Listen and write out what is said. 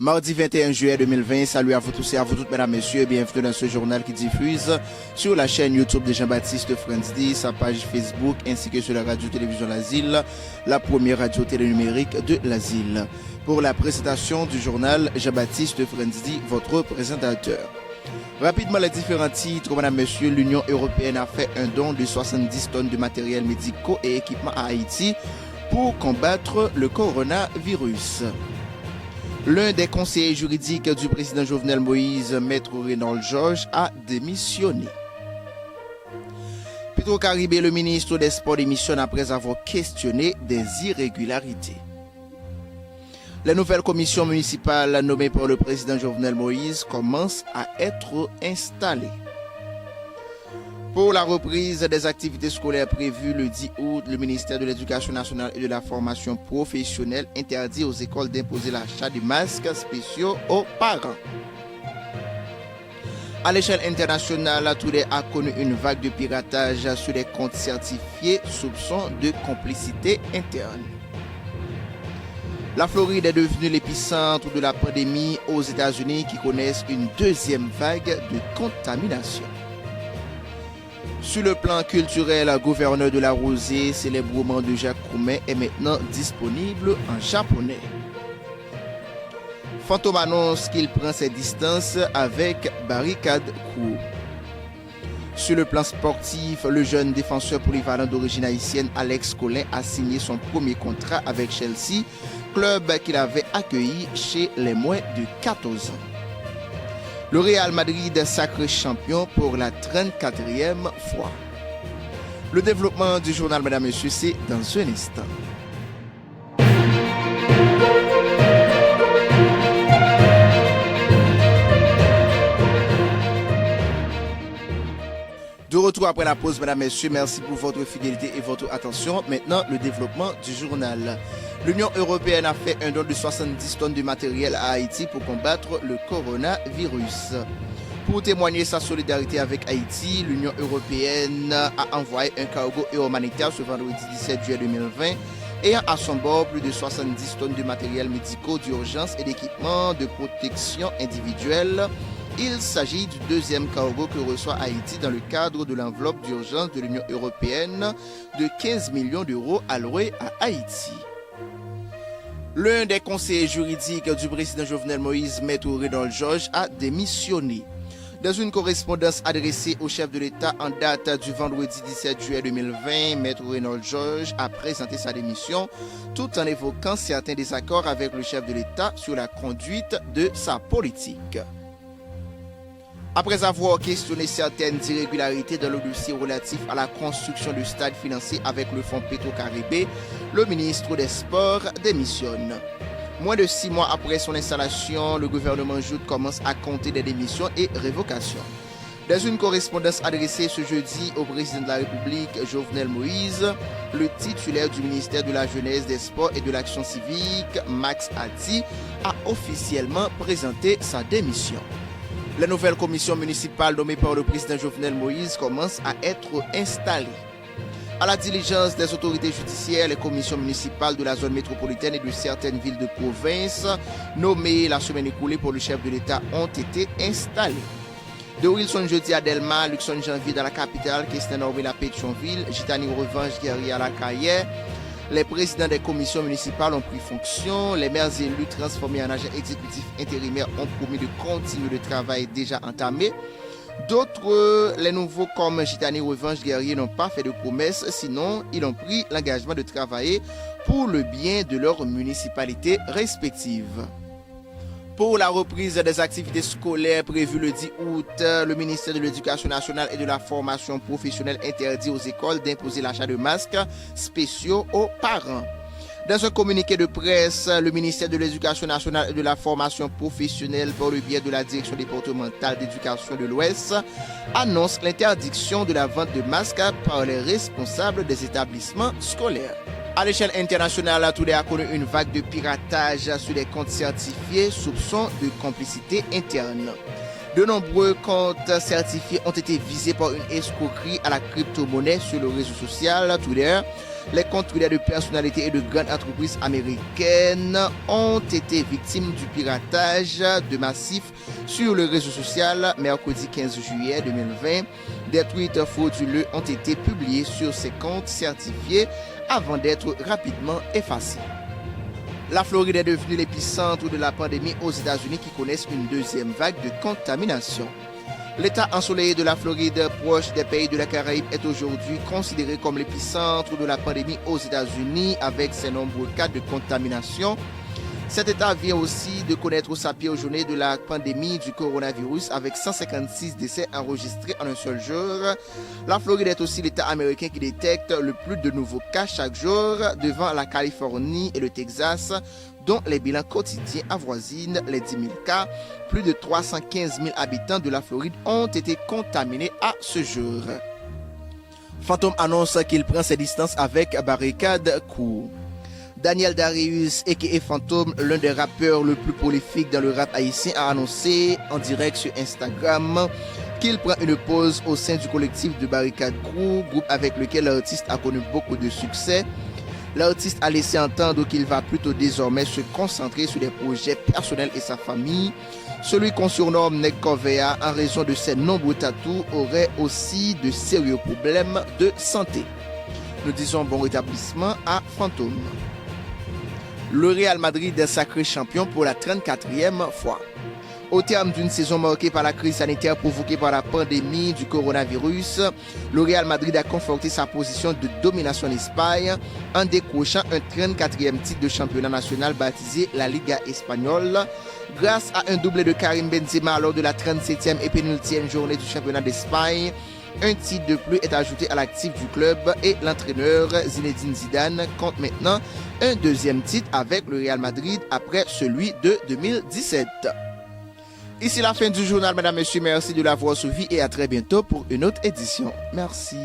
Mardi 21 juillet 2020, salut à vous tous et à vous toutes, mesdames, messieurs, bienvenue dans ce journal qui diffuse sur la chaîne YouTube de Jean-Baptiste Friendly, sa page Facebook ainsi que sur la radio-télévision L'Asile, la première radio-télé numérique de l'Asile. Pour la présentation du journal, Jean-Baptiste Friendly, votre présentateur. Rapidement, les différents titres, mesdames, messieurs, l'Union européenne a fait un don de 70 tonnes de matériel médical et équipements à Haïti pour combattre le coronavirus. L'un des conseillers juridiques du président Jovenel Moïse, Maître Reynald Georges, a démissionné. Petro-Caribé, le ministre des Sports, démissionne après avoir questionné des irrégularités. Les nouvelles commissions municipales nommées par le président Jovenel Moïse commencent à être installées. Pour la reprise des activités scolaires prévues le 10 août, le ministère de l'Éducation nationale et de la formation professionnelle interdit aux écoles d'imposer l'achat de masques spéciaux aux parents. À l'échelle internationale, Today a connu une vague de piratage sur des comptes certifiés, soupçons de complicité interne. La Floride est devenue l'épicentre de la pandémie aux États-Unis qui connaissent une deuxième vague de contamination. Sur le plan culturel, le gouverneur de la Rosée, célèbre roman de Jacques Roumain, est maintenant disponible en japonais. Fantôme annonce qu'il prend ses distances avec Barricade Crew. Sur le plan sportif, le jeune défenseur polyvalent d'origine haïtienne Alex Collin a signé son premier contrat avec Chelsea, club qu'il avait accueilli chez les moins de 14 ans. Le Real Madrid sacré champion pour la 34e fois. Le développement du journal, mesdames et messieurs, c'est dans un instant. De retour après la pause, mesdames et messieurs, merci pour votre fidélité et votre attention. Maintenant, le développement du journal. L'Union européenne a fait un don de 70 tonnes de matériel à Haïti pour combattre le coronavirus. Pour témoigner sa solidarité avec Haïti, l'Union européenne a envoyé un cargo humanitaire ce vendredi 17 juillet 2020, ayant à son bord plus de 70 tonnes de matériel médical d'urgence et d'équipements de protection individuelle. Il s'agit du deuxième cargo que reçoit Haïti dans le cadre de l'enveloppe d'urgence de l'Union européenne de 15 millions d'euros alloués à Haïti. L'un des conseillers juridiques du président Jovenel Moïse, Maître Reynald Georges, a démissionné. Dans une correspondance adressée au chef de l'État en date du vendredi 17 juillet 2020, Maître Reynald Georges a présenté sa démission tout en évoquant certains désaccords avec le chef de l'État sur la conduite de sa politique. Après avoir questionné certaines irrégularités dans le dossier relatif à la construction du stade financé avec le fonds Petro-Caribé, le ministre des Sports démissionne. Moins de 6 mois après son installation, le gouvernement Jout commence à compter des démissions et révocations. Dans une correspondance adressée ce jeudi au président de la République, Jovenel Moïse, le titulaire du ministère de la Jeunesse, des Sports et de l'Action civique, Max Ati, a officiellement présenté sa démission. La nouvelle commission municipale nommée par le président Jovenel Moïse commence à être installée. À la diligence des autorités judiciaires, les commissions municipales de la zone métropolitaine et de certaines villes de province nommées la semaine écoulée pour le chef de l'État ont été installées. De Wilson jeudi à Delma, Luxon janvier dans la capitale, Kestin Orville à Pétionville, Gitani Revanche Guerrier à la Carrière. Les présidents des commissions municipales ont pris fonction. Les maires élus transformés en agents exécutifs intérimaires ont promis de continuer le travail déjà entamé. D'autres, les nouveaux comme Gitani Revanche Guerrier, n'ont pas fait de promesses, sinon ils ont pris l'engagement de travailler pour le bien de leurs municipalités respectives. Pour la reprise des activités scolaires prévues le 10 août, le ministère de l'Éducation nationale et de la formation professionnelle interdit aux écoles d'imposer l'achat de masques spéciaux aux parents. Dans un communiqué de presse, le ministère de l'Éducation nationale et de la formation professionnelle, par le biais de la direction départementale d'éducation de l'Ouest, annonce l'interdiction de la vente de masques par les responsables des établissements scolaires. À l'échelle internationale, Today a connu une vague de piratage sur des comptes certifiés, soupçons de complicité interne. De nombreux comptes certifiés ont été visés par une escroquerie à la crypto-monnaie sur le réseau social Twitter. Les comptes Twitter de personnalités et de grandes entreprises américaines ont été victimes du piratage de massifs sur le réseau social. Mercredi 15 juillet 2020, des tweets frauduleux ont été publiés sur ces comptes certifiés avant d'être rapidement effacés. La Floride est devenue l'épicentre de la pandémie aux États-Unis qui connaissent une deuxième vague de contamination. L'état ensoleillé de la Floride, proche des pays de la Caraïbe, est aujourd'hui considéré comme l'épicentre de la pandémie aux États-Unis avec ses nombreux cas de contamination. Cet état vient aussi de connaître sa pire journée de la pandémie du coronavirus avec 156 décès enregistrés en un seul jour. La Floride est aussi l'état américain qui détecte le plus de nouveaux cas chaque jour devant la Californie et le Texas, dont les bilans quotidiens avoisinent les 10 000 cas. Plus de 315 000 habitants de la Floride ont été contaminés à ce jour. Fantôme annonce qu'il prend ses distances avec Barricade Crew. Daniel Darius, a.k.a. Fantôme, l'un des rappeurs le plus prolifique dans le rap haïtien, a annoncé en direct sur Instagram qu'il prend une pause au sein du collectif de Barricade Crew, groupe avec lequel l'artiste a connu beaucoup de succès. L'artiste a laissé entendre qu'il va plutôt désormais se concentrer sur des projets personnels et sa famille. Celui qu'on surnomme Neg Corvea, en raison de ses nombreux tatous, aurait aussi de sérieux problèmes de santé. Nous disons bon rétablissement à Fantôme. Le Real Madrid est sacré champion pour la 34e fois. Au terme d'une saison marquée par la crise sanitaire provoquée par la pandémie du coronavirus, le Real Madrid a conforté sa position de domination en Espagne en décrochant un 34e titre de championnat national baptisé la Liga Espagnole. Grâce à un doublé de Karim Benzema lors de la 37e et pénultième journée du championnat d'Espagne, un titre de plus est ajouté à l'actif du club et l'entraîneur Zinedine Zidane compte maintenant un deuxième titre avec le Real Madrid après celui de 2017. Ici la fin du journal, mesdames, messieurs, merci de l'avoir suivi et à très bientôt pour une autre édition. Merci.